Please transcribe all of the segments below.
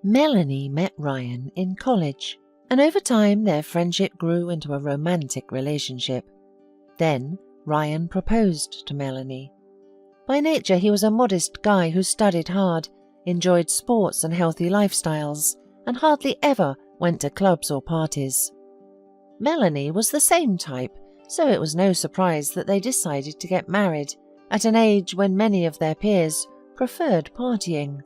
Melanie met Ryan in college, and over time their friendship grew into a romantic relationship. Then Ryan proposed to Melanie. By nature he was a modest guy who studied hard, enjoyed sports and healthy lifestyles, and hardly ever went to clubs or parties. Melanie was the same type, so it was no surprise that they decided to get married at an age when many of their peers preferred partying.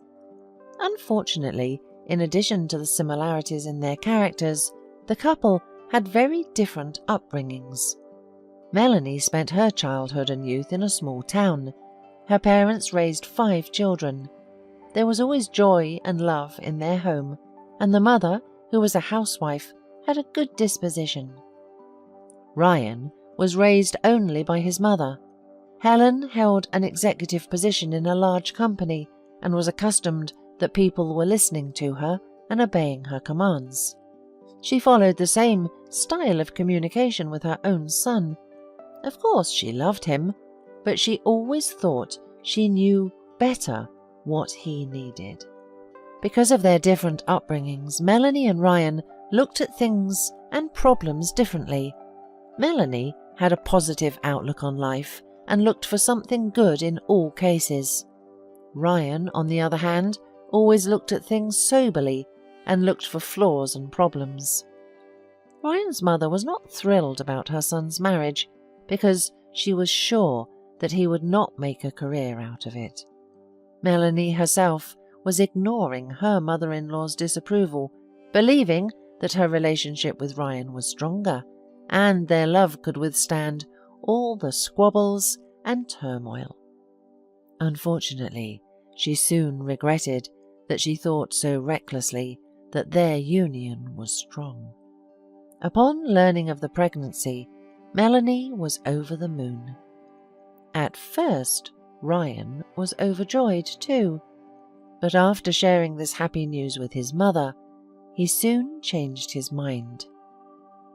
Unfortunately, in addition to the similarities in their characters, the couple had very different upbringings. Melanie spent her childhood and youth in a small town. Her parents raised 5 children. There was always joy and love in their home, and the mother, who was a housewife, had a good disposition. Ryan was raised only by his mother. Helen held an executive position in a large company and was accustomed that people were listening to her and obeying her commands. She followed the same style of communication with her own son. Of course she loved him, but she always thought she knew better what he needed. Because of their different upbringings, Melanie and Ryan looked at things and problems differently. Melanie had a positive outlook on life and looked for something good in all cases. Ryan, on the other hand, always looked at things soberly and looked for flaws and problems. Ryan's mother was not thrilled about her son's marriage because she was sure that he would not make a career out of it. Melanie herself was ignoring her mother-in-law's disapproval, believing that her relationship with Ryan was stronger and their love could withstand all the squabbles and turmoil. Unfortunately, she soon regretted that she thought so recklessly that their union was strong. Upon learning of the pregnancy, Melanie was over the moon. At first, Ryan was overjoyed too, but after sharing this happy news with his mother, he soon changed his mind.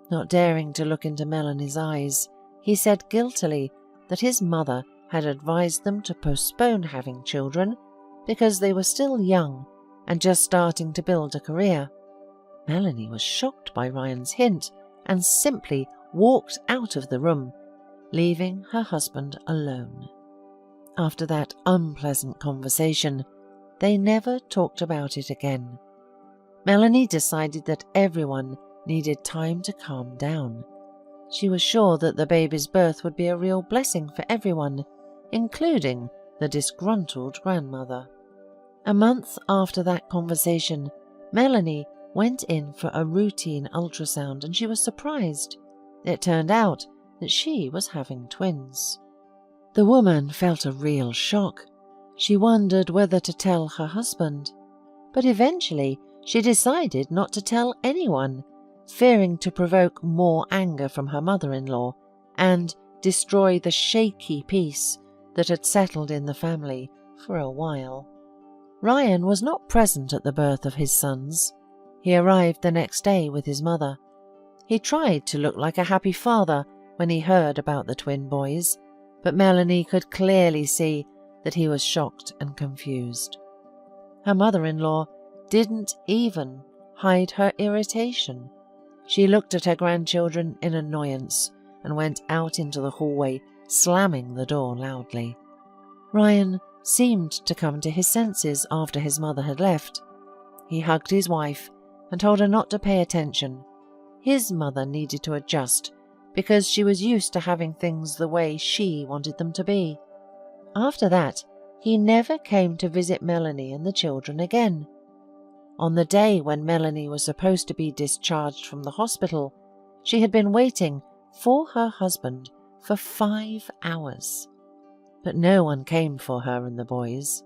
Not daring to look into Melanie's eyes, he said guiltily that his mother had advised them to postpone having children because they were still young and just starting to build a career. Melanie was shocked by Ryan's hint and simply walked out of the room, leaving her husband alone. After that unpleasant conversation, they never talked about it again. Melanie decided that everyone needed time to calm down. She was sure that the baby's birth would be a real blessing for everyone, including the disgruntled grandmother. A month after that conversation, Melanie went in for a routine ultrasound and she was surprised. It turned out that she was having twins. The woman felt a real shock. She wondered whether to tell her husband, but eventually she decided not to tell anyone, fearing to provoke more anger from her mother-in-law and destroy the shaky peace that had settled in the family for a while. Ryan was not present at the birth of his sons. He arrived the next day with his mother. He tried to look like a happy father when he heard about the twin boys, but Melanie could clearly see that he was shocked and confused. Her mother-in-law didn't even hide her irritation. She looked at her grandchildren in annoyance and went out into the hallway, slamming the door loudly. Ryan seemed to come to his senses after his mother had left. He hugged his wife and told her not to pay attention. His mother needed to adjust because she was used to having things the way she wanted them to be. After that, he never came to visit Melanie and the children again. On the day when Melanie was supposed to be discharged from the hospital, she had been waiting for her husband for 5 hours. But no one came for her and the boys.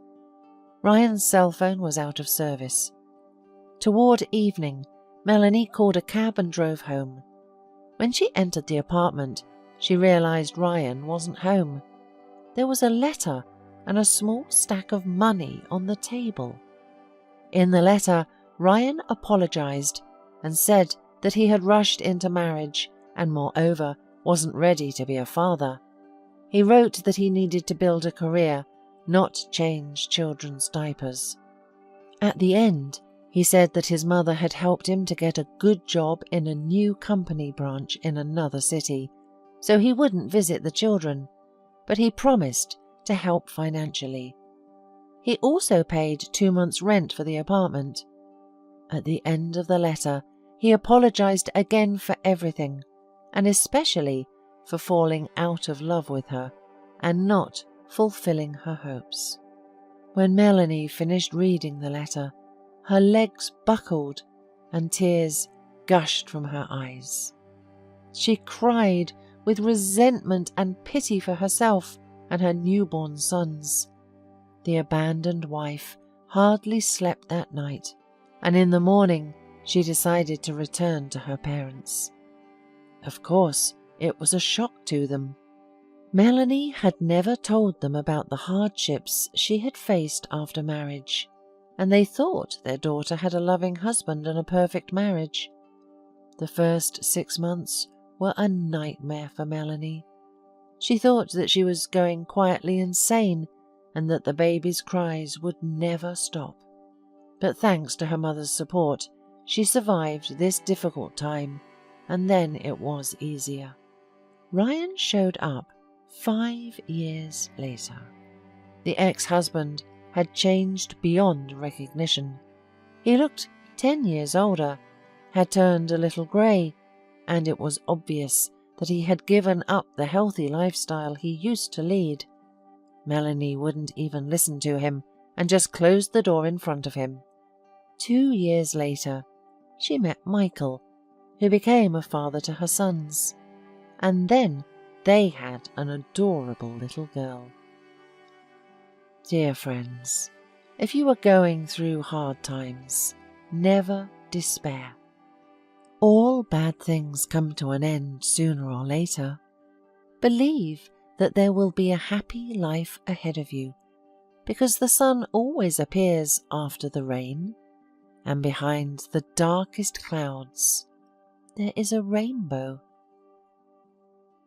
Ryan's cell phone was out of service. Toward evening, Melanie called a cab and drove home. When she entered the apartment, she realized Ryan wasn't home. There was a letter and a small stack of money on the table. In the letter, Ryan apologized and said that he had rushed into marriage and, moreover, wasn't ready to be a father. He wrote that he needed to build a career, not change children's diapers. At the end, He said that his mother had helped him to get a good job in a new company branch in another city, so he wouldn't visit the children, but he promised to help financially. He also paid 2 months' rent for the apartment. At the end of the letter, he apologized again for everything, and especially for falling out of love with her and not fulfilling her hopes. When Melanie finished reading the letter, her legs buckled and tears gushed from her eyes. She cried with resentment and pity for herself and her newborn sons. The abandoned wife hardly slept that night, and in the morning she decided to return to her parents. Of course, it was a shock to them. Melanie had never told them about the hardships she had faced after marriage, and they thought their daughter had a loving husband and a perfect marriage. The first 6 months were a nightmare for Melanie. She thought that she was going quietly insane and that the baby's cries would never stop. But thanks to her mother's support, she survived this difficult time, and then it was easier. Ryan showed up 5 years later. The ex-husband had changed beyond recognition. He looked 10 years older, had turned a little grey, and it was obvious that he had given up the healthy lifestyle he used to lead. Melanie wouldn't even listen to him and just closed the door in front of him. 2 years later, she met Michael, who became a father to her sons, and then they had an adorable little girl. Dear friends, if you are going through hard times, never despair. All bad things come to an end sooner or later. Believe that there will be a happy life ahead of you, because the sun always appears after the rain, and behind the darkest clouds there is a rainbow.